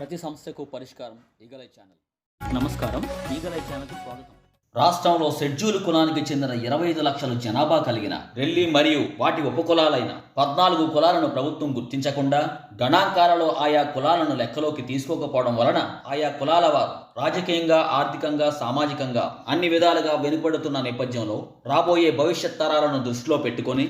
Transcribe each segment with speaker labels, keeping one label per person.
Speaker 1: ప్రతి సమస్యకు పరిష్కారం ఈగలై ఛానల్. నమస్కారం, ఈగలై ఛానల్కి స్వాగతం. రాష్ట్రంలో షెడ్యూల్ కులానికి చెందిన 25 లక్షల జనాభా కలిగిన రెల్లి మరియు వాటి ఉపకులాలైన 14 కులాలను ప్రభుత్వం గుర్తించకుండా గణాంకాలలో ఆయా కులాలను లెక్కలోకి తీసుకోకపోవడం వలన ఆయా కులాల వారు రాజకీయంగా, ఆర్థికంగా, సామాజికంగా అన్ని విధాలుగా వెనుకబడుతున్న నేపథ్యంలో రాబోయే భవిష్యత్ తరాలను దృష్టిలో పెట్టుకొని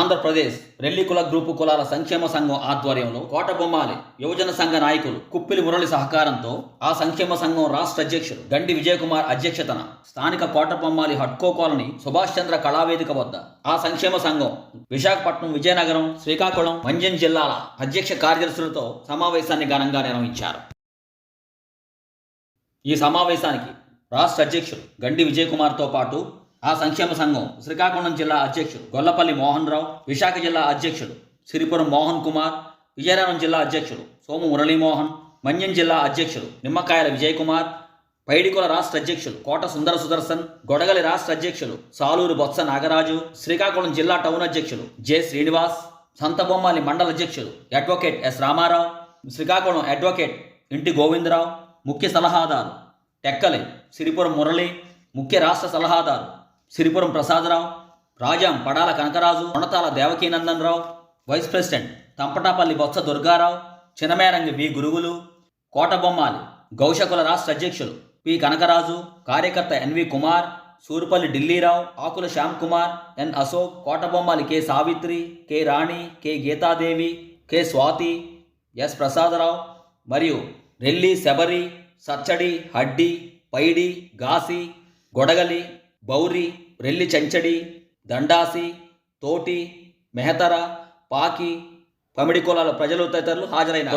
Speaker 1: ఆంధ్రప్రదేశ్ రెల్లి కుల గ్రూపు కులాల సంక్షేమ సంఘం ఆధ్వర్యంలో కోటబొమ్మాలి యువజన సంఘ నాయకులు కుప్పిలి మురళి సహకారంతో ఆ సంక్షేమ సంఘం రాష్ట్ర అధ్యక్షులు గండి విజయకుమార్ అధ్యక్షతన స్థానిక కోటబొమ్మాలి హడ్కో కాలనీ సుభాష్ చంద్ర కళావేదిక వద్ద ఆ సంక్షేమ సంఘం విశాఖపట్నం, విజయనగరం, శ్రీకాకుళం, మంజన్ జిల్లాల అధ్యక్ష కార్యదర్శులతో సమావేశాన్ని ఘనంగా నిర్వహించారు. ఈ సమావేశానికి రాష్ట్ర అధ్యక్షులు గండి విజయకుమార్తో పాటు ఆ సంక్షేమ సంఘం శ్రీకాకుళం జిల్లా అధ్యక్షుడు గొల్లపల్లి మోహన్ రావు, విశాఖ జిల్లా అధ్యక్షుడు సిరిపురం మోహన్ కుమార్, విజయనగరం జిల్లా అధ్యక్షుడు సోము మురళీమోహన్, మన్యం జిల్లా అధ్యక్షుడు నిమ్మకాయల విజయ్ కుమార్, పైడికుల రాష్ట్ర అధ్యక్షులు కోట సుందర సుదర్శన్, గొడగలి రాష్ట్ర అధ్యక్షులు సాలూరు బొత్స నాగరాజు, శ్రీకాకుళం జిల్లా టౌన్ అధ్యక్షులు జె శ్రీనివాస్, సంతబొమ్మాలి మండల అధ్యక్షులు advocate S Ramarao, Srikakulam advocate ఇంటి గోవిందరావు, ముఖ్య సలహాదారు టెక్కలి సిరిపురం మురళి, ముఖ్య రాష్ట్ర సలహాదారు Siripuram Prasadarao, Rajam Padala Kanakaraju, Konathala Devakinandan Rao, vice president Thampatapalli Botsa Durgarao, Chinamerangi V Guruvulu, Kotabommali గౌషకుల రాష్ట్ర అధ్యక్షులు పి కనకరాజు, కార్యకర్త NV Kumar, Surupalli Dillirao, Akula Shyam Kumar, N Ashok, Kotabommali K Savitri, K Rani, K Geetadevi, K Swathi, S Prasadarao మరియు రెల్లి, శబరి, సచ్చడి, హడ్డి, పైడి, గాసి, గొడగలి, బౌరి, రెల్లి చెంచడి, దండాసి, తోటి, మెహతర, పాకి, పమిడి కులాల ప్రజలు తదితరులు హాజరైన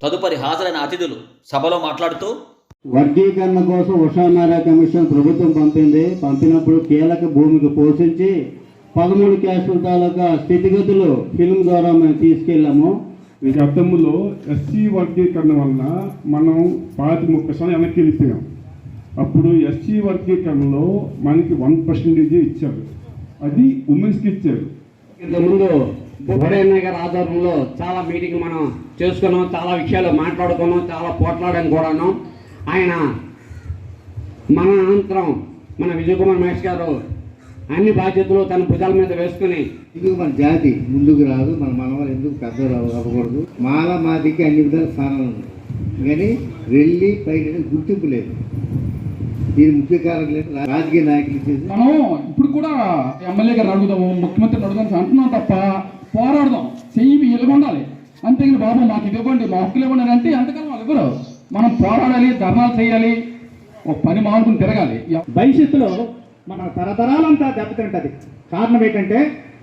Speaker 1: తదుపరి హాజరైన అతిథులు సభలో మాట్లాడుతూ,
Speaker 2: వర్గీకరణ కోసం ఉషానారా కమిషన్ ప్రభుత్వం పంపినప్పుడు కీలక భూమిక పోషించి 13 క్యాస్టుల తాలూకా స్థితిగతులు ఫిల్మ్ ద్వారా మేము తీసుకెళ్ళాము.
Speaker 3: గతంలో ఎస్సీ వర్గీకరణ వలన మనం 30% వెనక్కి వెళ్ళిపోయాం. అప్పుడు ఎస్సీ వర్గీకరణలో మనకి 1% ఇచ్చారు, అది ఉమెన్స్కి ఇచ్చారు.
Speaker 2: ఇంతకుముందు బుడయ్య గారి ఆధ్వర్యంలో చాలా మీటింగ్ మనం చేసుకున్నాం, చాలా విషయాలు మాట్లాడుకున్నాం, చాలా పోట్లాడాం కూడాను. ఆయన మన అనంతరం మన విజయకుమార్ మహేష్ గారు అన్ని బాధ్యతలు తన భుజాల మీద వేసుకుని
Speaker 4: ఎందుకు మన జాతి ముందుకు రాదు, మన మనవాళ్ళు ఎందుకు పెద్దలు అవ్వకూడదు, మాదికి అన్ని విధాలు స్థానాలు ఉంది కానీ రెల్లి పైన గుర్తింపు లేదు. దీని ముఖ్య కారణం లేదు రాజకీయ నాయకులు చేసి
Speaker 5: మనం ఇప్పుడు కూడా ఎమ్మెల్యే గారు అడుగుదాము, ముఖ్యమంత్రిని అడుగుదాం అంటున్నాం తప్ప పోరాడదాం, చెయ్యి ఇవ్వండాలి. అంతేగాని బాబు మాకు ఇది ఇవ్వండి, మా హక్కులు ఇవ్వండి అంటే ఎంతకాలం వాళ్ళు ఇవ్వరు. మనం పోరాడాలి, ధర్నాలు చేయాలి, ఒక పని మానుకుని తిరగాలి.
Speaker 6: భవిష్యత్తులో మన తరతరాలంతా దెబ్బతింటుంది. కారణం ఏంటంటే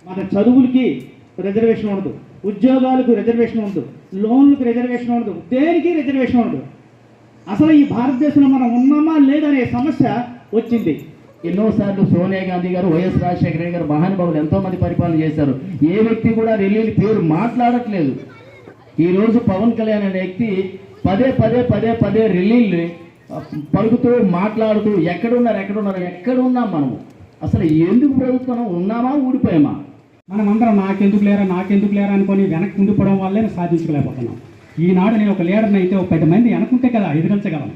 Speaker 6: మన చదువులకి రిజర్వేషన్ ఉండదు, ఉద్యోగాలకు రిజర్వేషన్ ఉండదు, లోన్లకు రిజర్వేషన్ ఉండదు, దేనికి రిజర్వేషన్ ఉండదు. అసలు ఈ భారతదేశంలో మనం ఉన్నామా లేదనే సమస్య వచ్చింది.
Speaker 7: ఎన్నోసార్లు సోనియా గాంధీ గారు, వైఎస్ రాజశేఖర గారు మహానుభావులు ఎంతోమంది పరిపాలన చేశారు. ఏ వ్యక్తి కూడా రెల్లీని పేరు మాట్లాడట్లేదు. ఈరోజు పవన్ కళ్యాణ్ అనే వ్యక్తి పదే రెల్లీని పలుకుతూ మాట్లాడుతూ ఎక్కడున్నాం మనము? అసలు ఎందుకు ప్రభుత్వం ఉన్నామా, ఊడిపోయామా?
Speaker 6: మనమందరం నాకెందుకు లేరా అనుకొని వెనక్కి ఉండిపోవడం వల్లే సాధించలేకపోతున్నాం. ఈనాడు నేను ఒక లీడర్ని అయితే ఒక 10 మంది అనుకుంటే కదా ఎదిరించగలను.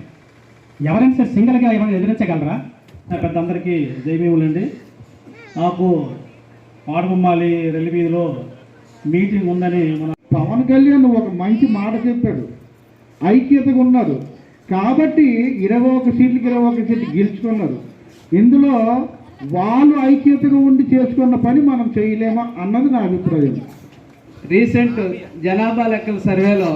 Speaker 6: ఎవరైనా సరే సింగిల్గా ఎవరైనా ఎదిరించగలరా? పెద్దందరికీ జైభీములండి. నాకు కోటబొమ్మాలి రెల్లి వీధిలో మీటింగ్ ఉందని మన
Speaker 3: పవన్ కళ్యాణ్ ఒక మంచి మాట చెప్పాడు, ఐక్యతగా ఉన్నారు కాబట్టి 21 సీట్లు గెలుచుకున్నారు. ఇందులో వాళ్ళు ఐక్యతగా ఉండి చేసుకున్న పని మనం చేయలేమా అన్నది నా అభిప్రాయం.
Speaker 2: రీసెంట్ జనాభా లెక్కల సర్వేలో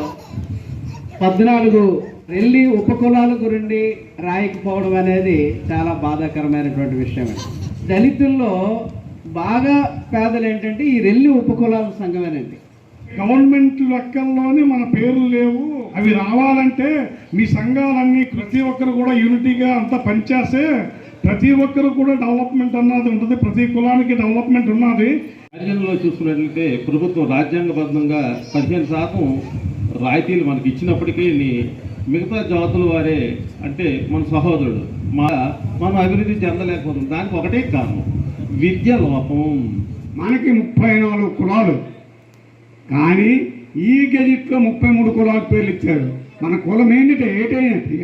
Speaker 2: 14 రెల్లి ఉపకులాల గురించి రాయకపోవడం అనేది చాలా బాధాకరమైనటువంటి విషయమే. దళితుల్లో బాగా పేదలు ఏంటంటే ఈ రెల్లి ఉపకులాల సంఘమేనండి.
Speaker 3: గవర్నమెంట్ లెక్కల్లోనే మన పేర్లు లేవు. అవి రావాలంటే మీ సంఘాలన్నీ ప్రతి ఒక్కరు కూడా యూనిటీగా అంతా పనిచేస్తే ప్రతి ఒక్కరు కూడా డెవలప్మెంట్ అన్నది ఉంటుంది. ప్రతి కులానికి డెవలప్మెంట్ ఉన్నది.
Speaker 8: రాజ్యాంగంలో చూసుకున్నట్లయితే ప్రభుత్వం రాజ్యాంగబద్ధంగా 15% రాయితీలు మనకి ఇచ్చినప్పటికీ మిగతా జాతుల వారే అంటే మన సహోదరుడు మనం అభివృద్ధి చెందలేకపోతున్నాం. దానికి ఒకటే కారణం విద్య లోపం.
Speaker 3: మనకి 34 కులాలు, కానీ ఈ గెజిట్లో 33 కులాల పేర్లు ఇచ్చారు. మన కులం ఏంటంటే ఏటైనట్టు,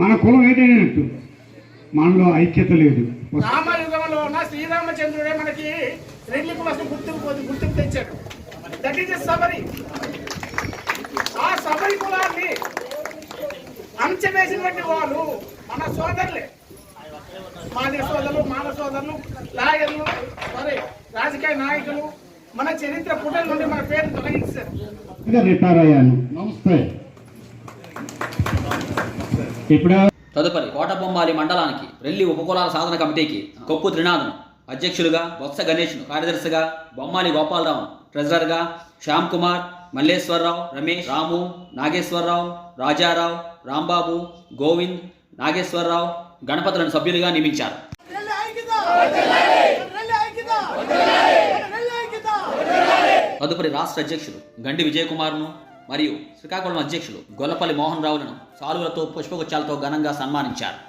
Speaker 3: మన కులం ఏటైనట్టు మనలో ఐక్యత లేదు.
Speaker 9: రామయుగంలో ఉన్న శ్రీరామచంద్రుడే మనకి రెల్లి కులం గుర్తింపు తెచ్చాడు. That is Sabari. ఆ సబరి కులాన్ని అంచవేసినటువంటి వాళ్ళు మన సోదరులే, మాది సోదరులు, మాన సోదరులు, లాయర్లు, రాజకీయ నాయకులు మన చరిత్ర పుటల నుండి మన పేరు తొలగించారు.
Speaker 3: రిటైర్ అయ్యాను. నమస్తే.
Speaker 6: ఇప్పుడు
Speaker 1: తదుపరి కోటబొమ్మాలి మండలానికి రెల్లి ఉపకులాల సాధన కమిటీకి కొప్పు త్రినాథన్ అధ్యక్షులుగా, బొత్స గణేష్ను కార్యదర్శిగా, బొమ్మాలి గోపాలరావు ట్రెజరర్గా, శ్యామ్ కుమార్, మల్లేశ్వరరావు, రమేష్, రాము, నాగేశ్వరరావు, రాజారావు, రాంబాబు, గోవింద్, నాగేశ్వరరావు, గణపతులను సభ్యులుగా నియమించారు. తదుపరి రాష్ట్ర అధ్యక్షులు గండి విజయకుమార్ను మరియు శ్రీకాకుళం అధ్యక్షులు గొల్లపల్లి మోహన్ రావులను సాలువలతో, పుష్పగుచ్చాలతో ఘనంగా సన్మానించారు.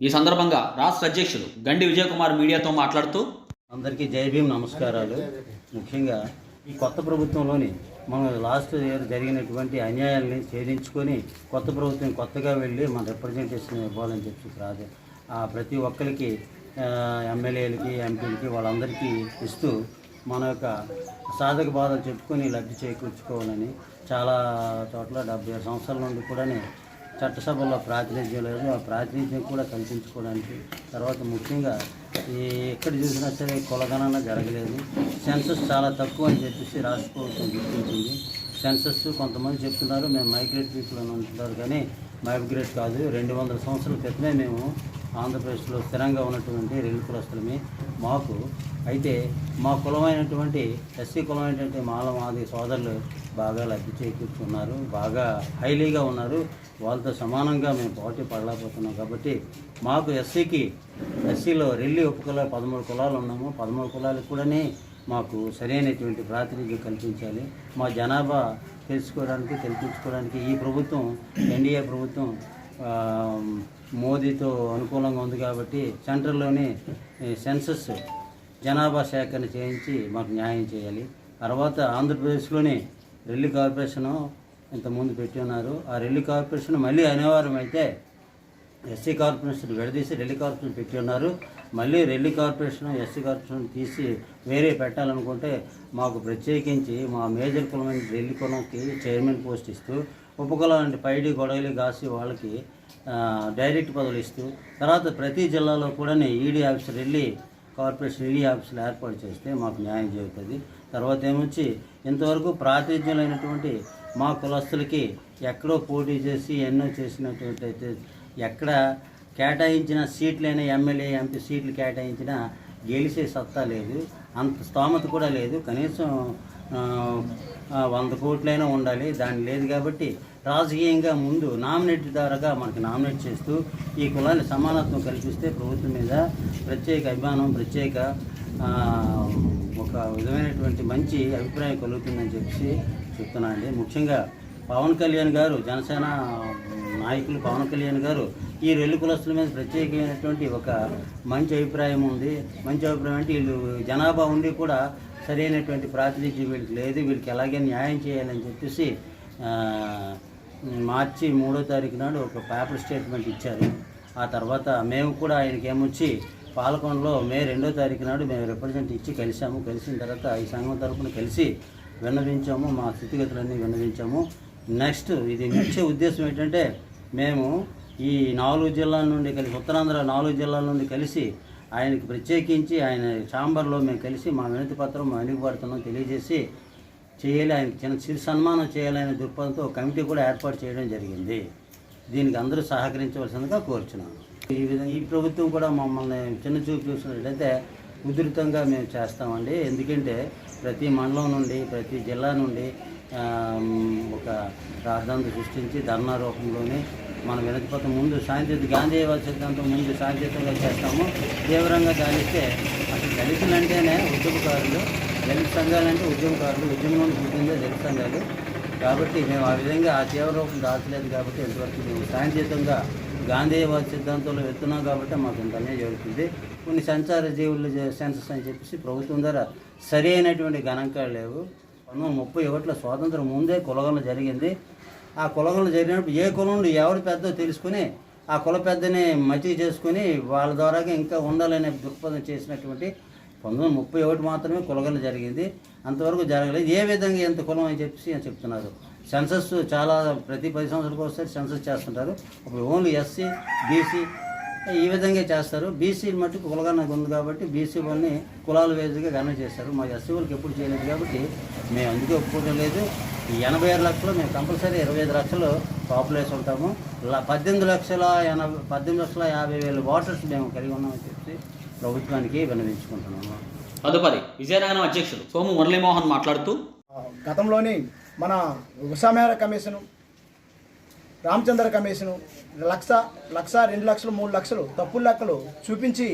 Speaker 1: ఈ సందర్భంగా రాష్ట్ర అధ్యక్షులు గండి విజయకుమార్ మీడియాతో మాట్లాడుతూ,
Speaker 10: అందరికీ జై భీమ్ నమస్కారాలు. ముఖ్యంగా ఈ కొత్త ప్రభుత్వంలోని మనం లాస్ట్ ఇయర్ జరిగినటువంటి అన్యాయాల్ని ఛేదించుకొని కొత్త ప్రభుత్వం కొత్తగా వెళ్ళి మన రిప్రజెంటేషన్ ఇవ్వాలని చెప్పి ప్రతి ఒక్కరికి ఎమ్మెల్యేలకి, ఎంపీలకి వాళ్ళందరికీ ఇస్తూ మన యొక్క సాధక బాధలు చెప్పుకొని లబ్ధి చేకూర్చుకోవాలని చాలా చోట్ల 76 సంవత్సరాల నుండి కూడా చట్టసభల్లో ప్రాతినిధ్యం లేదు. ఆ ప్రాతినిధ్యం కూడా కల్పించుకోవడానికి, తర్వాత ముఖ్యంగా ఎక్కడ చూసినా సరే కులగణన జరగలేదు. సెన్సస్ చాలా తక్కువ అని చెప్పేసి రాష్ట్ర ప్రభుత్వం గుర్తించింది. సెన్సస్ కొంతమంది చెప్తున్నారు మేము మైగ్రేట్ పీపుల్ అని అంటున్నారు, కానీ మైగ్రేట్ కాదు. 200 సంవత్సరాల క్రితమే మేము ఆంధ్రప్రదేశ్లో స్థిరంగా ఉన్నటువంటి రెల్లి కులస్తులమే. మాకు అయితే మా కులమైనటువంటి ఎస్సీ కులమైనటువంటి మాది సోదరులు బాగా లబ్ధి చేకూర్చున్నారు, బాగా హైలీగా ఉన్నారు. వాళ్ళతో సమానంగా మేము పోటీ పడలేకపోతున్నాం. కాబట్టి మాకు ఎస్సీలో రెల్లి ఉపకులాలు 13 కులాలు ఉన్నాము. 13 కులాలకు కూడా మాకు సరైనటువంటి ప్రాతినిధ్యం కల్పించాలి. మా జనాభా తెలిపించుకోవడానికి ఈ ప్రభుత్వం, ఎన్డీఏ ప్రభుత్వం మోదీతో అనుకూలంగా ఉంది కాబట్టి సెంట్రల్లోని సెన్సస్ జనాభా సేకరణ చేయించి మాకు న్యాయం చేయాలి. తర్వాత ఆంధ్రప్రదేశ్లోని రెల్లి కార్పొరేషను ఇంతకుముందు పెట్టి ఉన్నారు. ఆ రెల్లి కార్పొరేషన్ మళ్ళీ అనివార్యం అయితే ఎస్సీ కార్పొరేషన్ విడదీసి రెల్లి కార్పొరేషన్ పెట్టి ఉన్నారు. మళ్ళీ రెల్లి కార్పొరేషన్, ఎస్సీ కార్పొరేషన్ తీసి వేరే పెట్టాలనుకుంటే మాకు ప్రత్యేకించి మా మేజర్ కులమైన రెల్లి కులంకి చైర్మన్ పోస్ట్ ఇస్తూ, ఉపకులం అంటే పైడి, గొడవలి, గాసి వాళ్ళకి డైరెక్ట్ పదవులు ఇస్తూ, తర్వాత ప్రతి జిల్లాలో కూడా ED officer Relli corporation ED ఆఫీసులు ఏర్పాటు చేస్తే మాకు న్యాయం జరుగుతుంది. తర్వాత ఏమొచ్చి ఇంతవరకు ప్రాతినిధ్యులైనటువంటి మా కులస్తులకి ఎక్కడో పోటీ చేసి ఎన్నో చేసినటువంటి అయితే ఎక్కడ కేటాయించిన సీట్లైనా ఎమ్మెల్యే, ఎంపీ సీట్లు కేటాయించినా గెలిచే సత్తా లేదు, అంత స్తోమత కూడా లేదు. కనీసం 100 కోట్లైనా ఉండాలి, దాని లేదు. కాబట్టి రాజకీయంగా ముందు నామినేట్ ద్వారాగా మనకి నామినేట్ చేస్తూ ఈ కులాన్ని సమానత్వం కల్పిస్తే ప్రభుత్వం మీద ప్రత్యేక అభిమానం, ప్రత్యేక ఒక విధమైనటువంటి మంచి అభిప్రాయం కలుగుతుందని చెప్పి చెప్తున్నానండి. ముఖ్యంగా పవన్ కళ్యాణ్ గారు, జనసేన నాయకులు పవన్ కళ్యాణ్ గారు ఈ రెల్లి కులస్తుల మీద ప్రత్యేకమైనటువంటి ఒక మంచి అభిప్రాయం ఉంది. మంచి అభిప్రాయం అంటే వీళ్ళు జనాభా ఉండి కూడా సరైనటువంటి ప్రాతినిధ్యం వీళ్ళకి లేదు, వీళ్ళకి ఎలాగే న్యాయం చేయాలని చెప్పేసి మార్చి 3వ తారీఖు నాడు ఒక పేపర్ స్టేట్మెంట్ ఇచ్చారు. ఆ తర్వాత మేము కూడా ఆయనకి ఏమొచ్చి పాలకొండలో మే 2వ తారీఖు నాడు మేము రిప్రజెంట్ ఇచ్చి కలిసాము. కలిసిన తర్వాత ఈ సంఘం తరఫున కలిసి విన్నవించాము, మా స్థితిగతులన్నీ విన్నవించాము. నెక్స్ట్ ఇది ముఖ్య ఉద్దేశం ఏంటంటే మేము ఈ 4 జిల్లాల నుండి కలిసి, ఉత్తరాంధ్ర 4 జిల్లాల నుండి కలిసి ఆయనకి ప్రత్యేకించి ఆయన ఛాంబర్లో మేము కలిసి మా వినతి పత్రం వెనుకబడుతున్నాం తెలియజేసి చేయాలి, ఆయన చిరు సన్మానం చేయాలనే దృక్పథంతో కమిటీ కూడా ఏర్పాటు చేయడం జరిగింది. దీనికి అందరూ సహకరించవలసిందిగా కోరుచున్నాను. ఈ విధంగా ఈ ప్రభుత్వం కూడా మమ్మల్ని చిన్న చూపు చూసినట్లయితే ఉధృతంగా మేము చేస్తామండి. ఎందుకంటే ప్రతి మండలం నుండి, ప్రతి జిల్లా నుండి ఒక రాజధాని సృష్టించి ధర్నా రూపంలోనే మన వినతిపత్రం ముందు సాంకేతిక గాంధీవాద సిద్ధాంతం ముందు సాంకేతికంగా చేస్తాము. తీవ్రంగా గాలిస్తే అసలు దళితులు అంటేనే ఉద్యమకారులు, దళిత సంఘాలంటే ఉద్యమకారులు, ఉద్యమంలో పుట్టిందే దళిత సంఘాలు. కాబట్టి మేము ఆ విధంగా ఆ తీవ్ర రూపం దాచలేదు. కాబట్టి ఇంతవరకు మేము సాంకేతికంగా గాంధీవాద సిద్ధాంతంలో వెళ్తున్నాం కాబట్టి మాకు ఇంతనే జరుగుతుంది. కొన్ని సంచార జీవులు సెన్సస్ అని చెప్పేసి ప్రభుత్వం ద్వారా సరి అయినటువంటి గణాంకాలు లేవు. 1931లో స్వాతంత్రం ముందే కులగణన జరిగింది. ఆ కులగణన జరిగినప్పుడు ఏ కులంలో ఎవరు పెద్దో తెలుసుకుని ఆ కుల పెద్దని మచ్చిక చేసుకుని వాళ్ళ ద్వారాగా ఇంకా ఉండాలనే దృక్పథం చేసినటువంటి 1931 మాత్రమే కులగణన జరిగింది. అంతవరకు జరగలేదు. ఏ విధంగా ఎంత కులం అని చెప్పేసి చెప్తున్నారు. సెన్సస్ చాలా ప్రతి 10 సంవత్సరాలకు ఒకసారి సెన్సస్ చేస్తుంటారు. అప్పుడు ఓన్లీ ఎస్సీ, బీసీ ఈ విధంగా చేస్తారు. బీసీలు మట్టుకు కులగణన ఉంది కాబట్టి బీసీ వాళ్ళని కులాల వేదిగా గణన చేస్తారు. మా ఎస్సీ వాళ్ళకి ఎప్పుడు చేయలేదు కాబట్టి మేము అందుకే ఒప్పుకోవడం లేదు. ఈ 86 లక్షలు మేము కంపల్సరీ 25 లక్షలు పాపులేషన్ ఉంటాము. 18,50,000 ఓటర్స్ మేము కలిగి ఉన్నామని చెప్పి ప్రభుత్వానికి విన్నవించుకుంటున్నాము.
Speaker 1: తదుపరి విజయనగరం అధ్యక్షులు సోము మురళీమోహన్ మాట్లాడుతూ,
Speaker 9: గతంలోని మన ఉషామేర కమిషను, రామచంద్ర కమిషను 1,00,000, 2 లక్షలు, 3 లక్షలు తప్పుల లెక్కలు చూపించి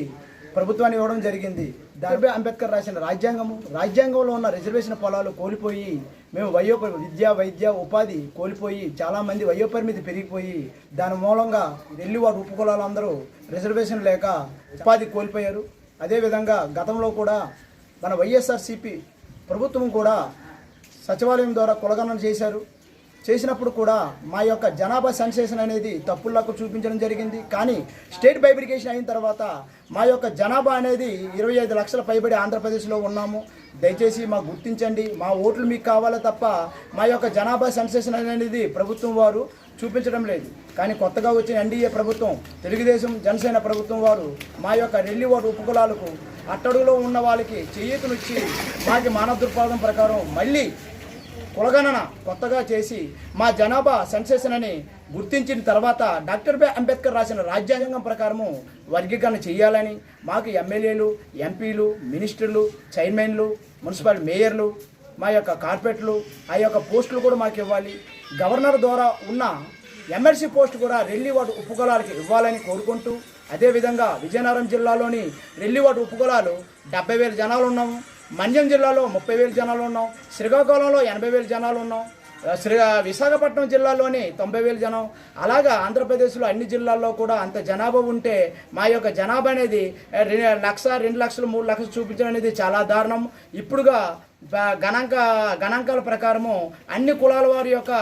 Speaker 9: ప్రభుత్వాన్ని ఇవ్వడం జరిగింది. డాక్టర్ అంబేద్కర్ రాసిన రాజ్యాంగంలో ఉన్న రిజర్వేషన్ పొలాలు కోల్పోయి మేము విద్య, వైద్య, ఉపాధి కోల్పోయి చాలామంది వయోపరిమితి పెరిగిపోయి దాని మూలంగా రెల్లివాడు ఉపకులాలందరూ రిజర్వేషన్ లేక ఉపాధి కోల్పోయారు. అదేవిధంగా గతంలో కూడా మన వైఎస్ఆర్సీపీ ప్రభుత్వం కూడా సచివాలయం ద్వారా కులగణన చేసినప్పుడు కూడా మా యొక్క జనాభా సెన్సేషన్ అనేది తప్పులకు చూపించడం జరిగింది. కానీ స్టేట్ బైఫర్కేషన్ అయిన తర్వాత మా యొక్క జనాభా అనేది 25 లక్షల పైబడి ఆంధ్రప్రదేశ్లో ఉన్నాము. దయచేసి మాకు గుర్తించండి. మా ఓట్లు మీకు కావాలే తప్ప మా యొక్క జనాభా సెన్సేషన్ అనేది ప్రభుత్వం వారు చూపించడం లేదు. కానీ కొత్తగా వచ్చిన ఎన్డీఏ ప్రభుత్వం, తెలుగుదేశం జనసేన ప్రభుత్వం వారు మా యొక్క రెల్లివాడు ఉపకులాలకు అట్టడుగులో ఉన్న వాళ్ళకి చేయూతనిచ్చి మాకి మానవ దృక్పథం ప్రకారం మళ్ళీ కులగణన కొత్తగా చేసి మా జనాభా సెన్సేషన్ అని గుర్తించిన తర్వాత డాక్టర్ అంబేద్కర్ రాసిన రాజ్యాంగం ప్రకారము వర్గీకరణ చేయాలని మాకు ఎమ్మెల్యేలు, ఎంపీలు, మినిస్టర్లు, చైర్మన్లు, మున్సిపల్ మేయర్లు, మా యొక్క కార్పొరేట్లు ఆ యొక్క పోస్టులు కూడా మాకు ఇవ్వాలి. గవర్నర్ ద్వారా ఉన్న ఎమ్మెల్సీ పోస్ట్ కూడా రెల్లివాడు ఉపకులాలకి ఇవ్వాలని కోరుకుంటూ, అదేవిధంగా విజయనగరం జిల్లాలోని రెల్లివాడు ఉపకులాలు 70,000 జనాలు ఉన్నాము. మండ్యం జిల్లాలో 30,000 జనాలు ఉన్నాం. శ్రీకాకుళంలో 80,000 జనాలు ఉన్నాం. విశాఖపట్నం జిల్లాలోని 90,000 జనం. అలాగా ఆంధ్రప్రదేశ్లో అన్ని జిల్లాల్లో కూడా అంత జనాభా ఉంటే మా యొక్క జనాభా అనేది 1,00,000, 2 లక్షలు, 3 లక్షలు చూపించడం అనేది చాలా దారుణం. ఇప్పుడుగా గణాంకాల ప్రకారము అన్ని కులాల వారి యొక్క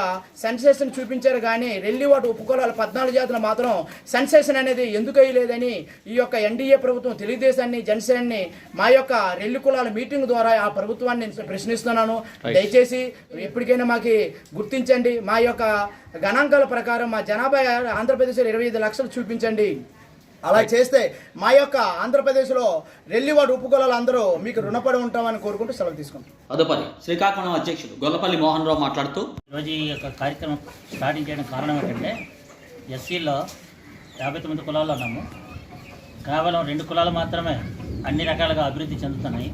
Speaker 9: సెన్సేషన్ చూపించారు. కానీ రెల్లివాడు ఉపకులాల 14 జాతులు మాత్రం సెన్సేషన్ అనేది ఎందుకు వేయలేదని ఈ యొక్క ఎన్డీఏ ప్రభుత్వం తెలుగుదేశాన్ని, జనసేనని మా యొక్క రెల్లి కులాల మీటింగ్ ద్వారా ఆ ప్రభుత్వాన్ని ప్రశ్నిస్తున్నాను. దయచేసి ఎప్పటికైనా మాకు గుర్తించండి. మా యొక్క గణాంకాల ప్రకారం మా జనాభా ఆంధ్రప్రదేశ్లో 25 లక్షలు చూపించండి. అలా చేస్తే మా యొక్క ఆంధ్రప్రదేశ్లో రెల్లివాడు ఉపకులాలు అందరూ మీకు రుణపడి ఉంటామని కోరుకుంటూ సెలవు తీసుకుంటాం.
Speaker 1: తదుపరి శ్రీకాకుళం అధ్యక్షులు గొల్లపల్లి మోహన్ రావు మాట్లాడుతూ,
Speaker 11: ఈరోజు ఈ యొక్క కార్యక్రమం స్టార్టింగ్ చేయడానికి కారణం ఏంటంటే ఎస్సీలో 59 కులాలు ఉన్నాము. కేవలం 2 కులాలు మాత్రమే అన్ని రకాలుగా అభివృద్ధి చెందుతున్నాయి.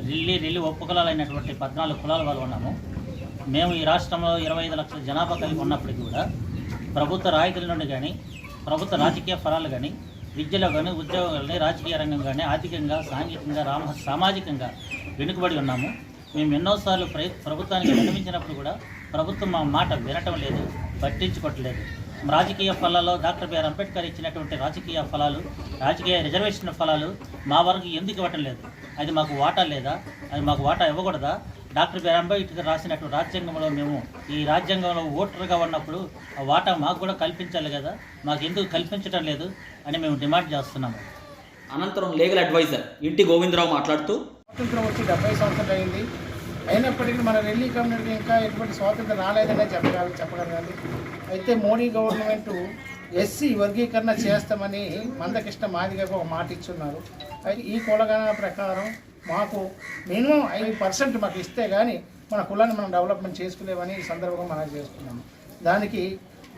Speaker 11: రెల్లి ఉపకులాలు అయినటువంటి 14 కులాల వాళ్ళు ఉన్నాము. మేము ఈ రాష్ట్రంలో 25 లక్షల జనాభా కలిగి ఉన్నప్పటికీ కూడా ప్రభుత్వ రాయితీల నుండి కానీ, ప్రభుత్వ రాజకీయ ఫలాలు కానీ, విద్యలో కానీ, ఉద్యోగాలు కానీ, రాజకీయ రంగం కానీ, ఆర్థికంగా, సాంఘికంగా, సామాజికంగా వెనుకబడి ఉన్నాము. మేము ఎన్నోసార్లు ప్రభుత్వానికి విన్నవించినప్పుడు కూడా ప్రభుత్వం మా మాట వినటం లేదు, పట్టించుకోవట్లేదు. రాజకీయ ఫలాల్లో డాక్టర్ బిఆర్ అంబేద్కర్ ఇచ్చినటువంటి రాజకీయ ఫలాలు, రాజకీయ రిజర్వేషన్ ఫలాలు మా వరకు ఎందుకు ఇవ్వటం లేదు? అది మాకు వాటా లేదా? అది మాకు వాటా ఇవ్వకూడదా? డాక్టర్ బిఆర్ అంబేద్కర్ రాసినటువంటి రాజ్యాంగంలో మేము ఈ రాజ్యాంగంలో ఓటర్గా ఉన్నప్పుడు ఆ వాటా మాకు కూడా కల్పించాలి కదా, మాకు ఎందుకు కల్పించడం లేదు అని మేము డిమాండ్ చేస్తున్నాము.
Speaker 1: అనంతరం లీగల్ అడ్వైజర్ ఇంటి గోవిందరావు మాట్లాడుతూ,
Speaker 9: స్వాతంత్రం వచ్చి 70 సంవత్సరాలు అయింది. అయినప్పటికీ మన రెల్లి కమ్యూనిటీ ఇంకా ఎటువంటి స్వాతంత్రం రాలేదనే చెప్పగలగాలి. అయితే మోడీ గవర్నమెంట్ ఎస్సీ వర్గీకరణ చేస్తామని మందకృష్ణ మాదిగకు ఒక మాట ఇచ్చున్నారు. అయితే ఈ కులగణన ప్రకారం మాకు మినిమం 5% మాకు ఇస్తే కానీ మన కులాన్ని మనం డెవలప్మెంట్ చేసుకోలేమని ఈ సందర్భంగా మనం చేస్తున్నాము. దానికి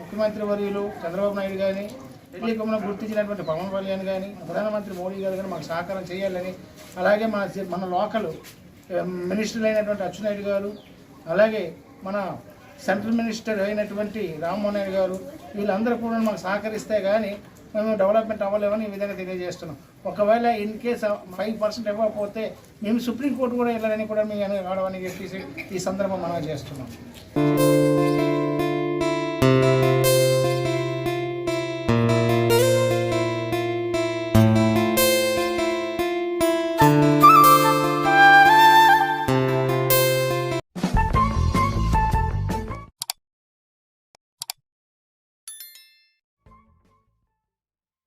Speaker 9: ముఖ్యమంత్రి వర్యులు చంద్రబాబు నాయుడు కానీ, ఢిల్లీ కుమ్మను గుర్తించినటువంటి పవన్ కళ్యాణ్ కానీ, ప్రధానమంత్రి మోడీ గారు కానీ మాకు సహకారం చేయాలని, అలాగే మన లోకల్ మినిస్టర్ అయినటువంటి అచ్చెన్నాయుడు గారు, అలాగే మన సెంట్రల్ మినిస్టర్ అయినటువంటి రామ్మోహన్ నాయుడు గారు, వీళ్ళందరూ కూడా మాకు సహకరిస్తే కానీ మేము డెవలప్మెంట్ అవ్వలేమని ఈ విధంగా తెలియజేస్తున్నాం. ఒకవేళ ఇన్ కేస్ 5% ఇవ్వకపోతే మేము సుప్రీంకోర్టు కూడా వెళ్ళాలని కూడా మేము ఆడవని చెప్పేసి ఈ సందర్భం మనం చేస్తున్నాం.